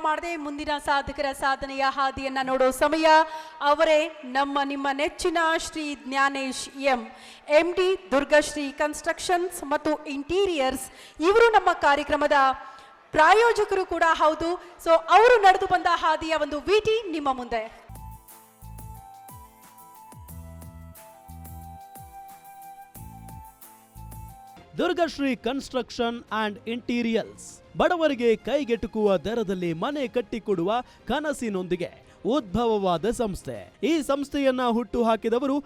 ಮಾಡದೆ ಮುಂದಿನ ಸಾಧಕರ ಸಾಧನೆಯ ಹಾದಿಯನ್ನ ನೋಡೋ ಸಮಯ. ಅವರೇ ನಿಮ್ಮ ನೆಚ್ಚಿನ ಶ್ರೀ ಜ್ಞಾನೇಶ್ MD ದುರ್ಗಶ್ರೀ ಕನ್ಸ್ಟ್ರಕ್ಷನ್ಸ್ ಮತ್ತು ಇಂಟೀರಿಯರ್ಸ್. ಇವರು ನಮ್ಮ ಕಾರ್ಯಕ್ರಮದ ಪ್ರಾಯೋಜಕರು ಕೂಡ ಹೌದು. ಸೊ ಅವರು ನಡೆದು ಬಂದ ಹಾದಿಯ ಒಂದು ವಿಟಿ ನಿಮ್ಮ ಮುಂದೆ. ದುರ್ಗಶ್ರೀ ಕನ್ಸ್ಟ್ರಕ್ಷನ್ ಅಂಡ್ ಇಂಟೀರಿಯರ್ಸ್ ಬಡವರಿಗೆ ಕೈಗೆಟುಕುವ ದರದಲ್ಲಿ ಮನೆ ಕಟ್ಟಿಕೊಡುವ ಕನಸಿನೊಂದಿಗೆ ಉದ್ಭವವಾದ ಸಂಸ್ಥೆ. ಈ ಸಂಸ್ಥೆಯನ್ನ ಹುಟ್ಟು ಹಾಕಿದವರು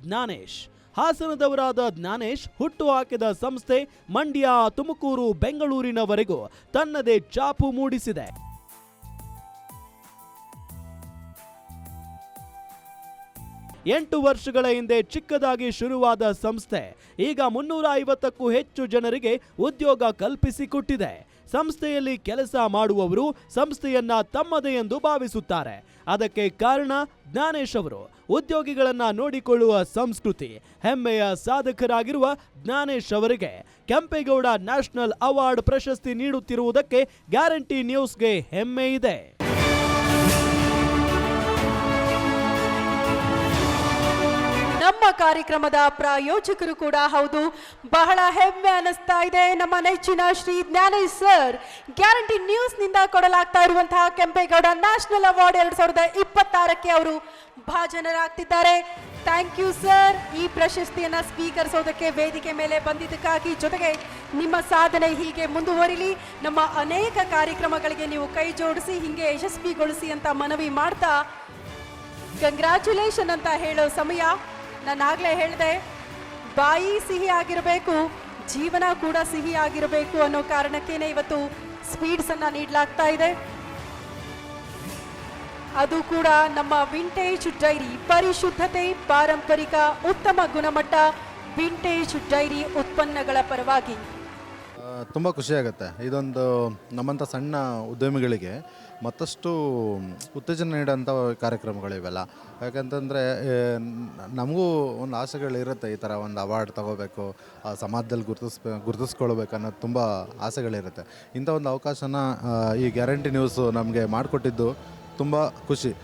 ಜ್ಞಾನೇಶ್. ಹಾಸನದವರಾದ ಜ್ಞಾನೇಶ್ ಹುಟ್ಟು ಹಾಕಿದ ಸಂಸ್ಥೆ ಮಂಡ್ಯ, ತುಮಕೂರು, ಬೆಂಗಳೂರಿನವರೆಗೂ ತನ್ನದೇ ಛಾಪು ಮೂಡಿಸಿದೆ. ಎಂಟು ವರ್ಷಗಳ ಹಿಂದೆ ಚಿಕ್ಕದಾಗಿ ಶುರುವಾದ ಸಂಸ್ಥೆ ಈಗ 350ಕ್ಕೂ ಹೆಚ್ಚು ಜನರಿಗೆ ಉದ್ಯೋಗ ಕಲ್ಪಿಸಿಕೊಟ್ಟಿದೆ. ಸಂಸ್ಥೆಯಲ್ಲಿ ಕೆಲಸ ಮಾಡುವವರು ಸಂಸ್ಥೆಯನ್ನ ತಮ್ಮದೇ ಎಂದು ಭಾವಿಸುತ್ತಾರೆ. ಅದಕ್ಕೆ ಕಾರಣ ಜ್ಞಾನೇಶ್ ಅವರು ಉದ್ಯೋಗಿಗಳನ್ನ ನೋಡಿಕೊಳ್ಳುವ ಸಂಸ್ಕೃತಿ. ಹೆಮ್ಮೆಯ ಸಾಧಕರಾಗಿರುವ ಜ್ಞಾನೇಶ್ ಅವರಿಗೆ ಕೆಂಪೇಗೌಡ ನ್ಯಾಷನಲ್ ಅವಾರ್ಡ್ ಪ್ರಶಸ್ತಿ ನೀಡುತ್ತಿರುವುದಕ್ಕೆ ಗ್ಯಾರಂಟಿ ನ್ಯೂಸ್ಗೆ ಹೆಮ್ಮೆ ಇದೆ. ನಮ್ಮ ಕಾರ್ಯಕ್ರಮದ ಪ್ರಾಯೋಜಕರು ಕೂಡ ಹೌದು. ಬಹಳ ಹೆಮ್ಮೆ ಅನಿಸ್ತಾ ಇದೆ. ನಮ್ಮ ನೆಚ್ಚಿನ Shri Gyanesh sir guarantee news ನಿಂದ ಕೊಡಲಾಗ್ತಾ ಇರುವಂತಹ ಕೆಂಪೇಗೌಡ ನ್ಯಾಷನಲ್ ಅವಾರ್ಡ್ 2026ಕ್ಕೆ ಅವರು ಭಾಜನರಾಗ್ತಿದ್ದಾರೆ. Thank you sir. ಈ ಪ್ರಶಸ್ತಿಯನ್ನ ಸ್ವೀಕರಿಸೋದಕ್ಕೆ ವೇದಿಕೆ ಮೇಲೆ ಬಂದಿದ್ದಕ್ಕಾಗಿ, ಜೊತೆಗೆ ನಿಮ್ಮ ಸಾಧನೆ ಹೀಗೆ ಮುಂದುವರಿಲಿ. ನಮ್ಮ ಅನೇಕ ಕಾರ್ಯಕ್ರಮಗಳಿಗೆ ನೀವು ಕೈ ಜೋಡಿಸಿ ಹಿಂಗೆ ಯಶಸ್ವಿಗೊಳಿಸಿ ಅಂತ ಮನವಿ ಮಾಡ್ತಾ ಕಂಗ್ರ್ಯಾಚುಲೇಷನ್ ಅಂತ ಹೇಳೋ ಸಮಯ. ನಾನಾಗಲೇ ಹೇಳಿದೆ, ಬಾಯಿ ಸಿಹಿ ಆಗಿರಬೇಕು, ಜೀವನ ಕೂಡ ಸಿಹಿ ಆಗಿರಬೇಕು ಅನ್ನೋ ಕಾರಣಕ್ಕೇನೆ ಇವತ್ತು ಸ್ವೀಟ್ಸ್ ಅನ್ನ ನೀಡಲಾಗ್ತಾ ಇದೆ. ಅದು ಕೂಡ ನಮ್ಮ ವಿಂಟೇಜ್ ಡೈರಿ. ಪರಿಶುದ್ಧತೆ, ಪಾರಂಪರಿಕ, ಉತ್ತಮ ಗುಣಮಟ್ಟ ವಿಂಟೇಜ್ ಡೈರಿ ಉತ್ಪನ್ನಗಳ ಪರವಾಗಿ ತುಂಬ ಖುಷಿಯಾಗುತ್ತೆ. ಇದೊಂದು ನಮ್ಮಂಥ ಸಣ್ಣ ಉದ್ಯಮಿಗಳಿಗೆ ಮತ್ತಷ್ಟು ಉತ್ತೇಜನ ನೀಡೋಂಥ ಕಾರ್ಯಕ್ರಮಗಳಿವೆಲ್ಲ. ಯಾಕಂತಂದರೆ ನಮಗೂ ಒಂದು ಆಸೆಗಳಿರುತ್ತೆ, ಈ ಥರ ಒಂದು ಅವಾರ್ಡ್ ತೊಗೋಬೇಕು, ಸಮಾಜದಲ್ಲಿ ಗುರುತಿಸ್ಕೊಳ್ಬೇಕು ಅನ್ನೋದು ತುಂಬ ಆಸೆಗಳಿರುತ್ತೆ. ಇಂಥ ಒಂದು ಅವಕಾಶನ ಈ ಗ್ಯಾರಂಟಿ ನ್ಯೂಸು ನಮಗೆ ಮಾಡಿಕೊಟ್ಟಿದ್ದು ತುಂಬ ಖುಷಿ.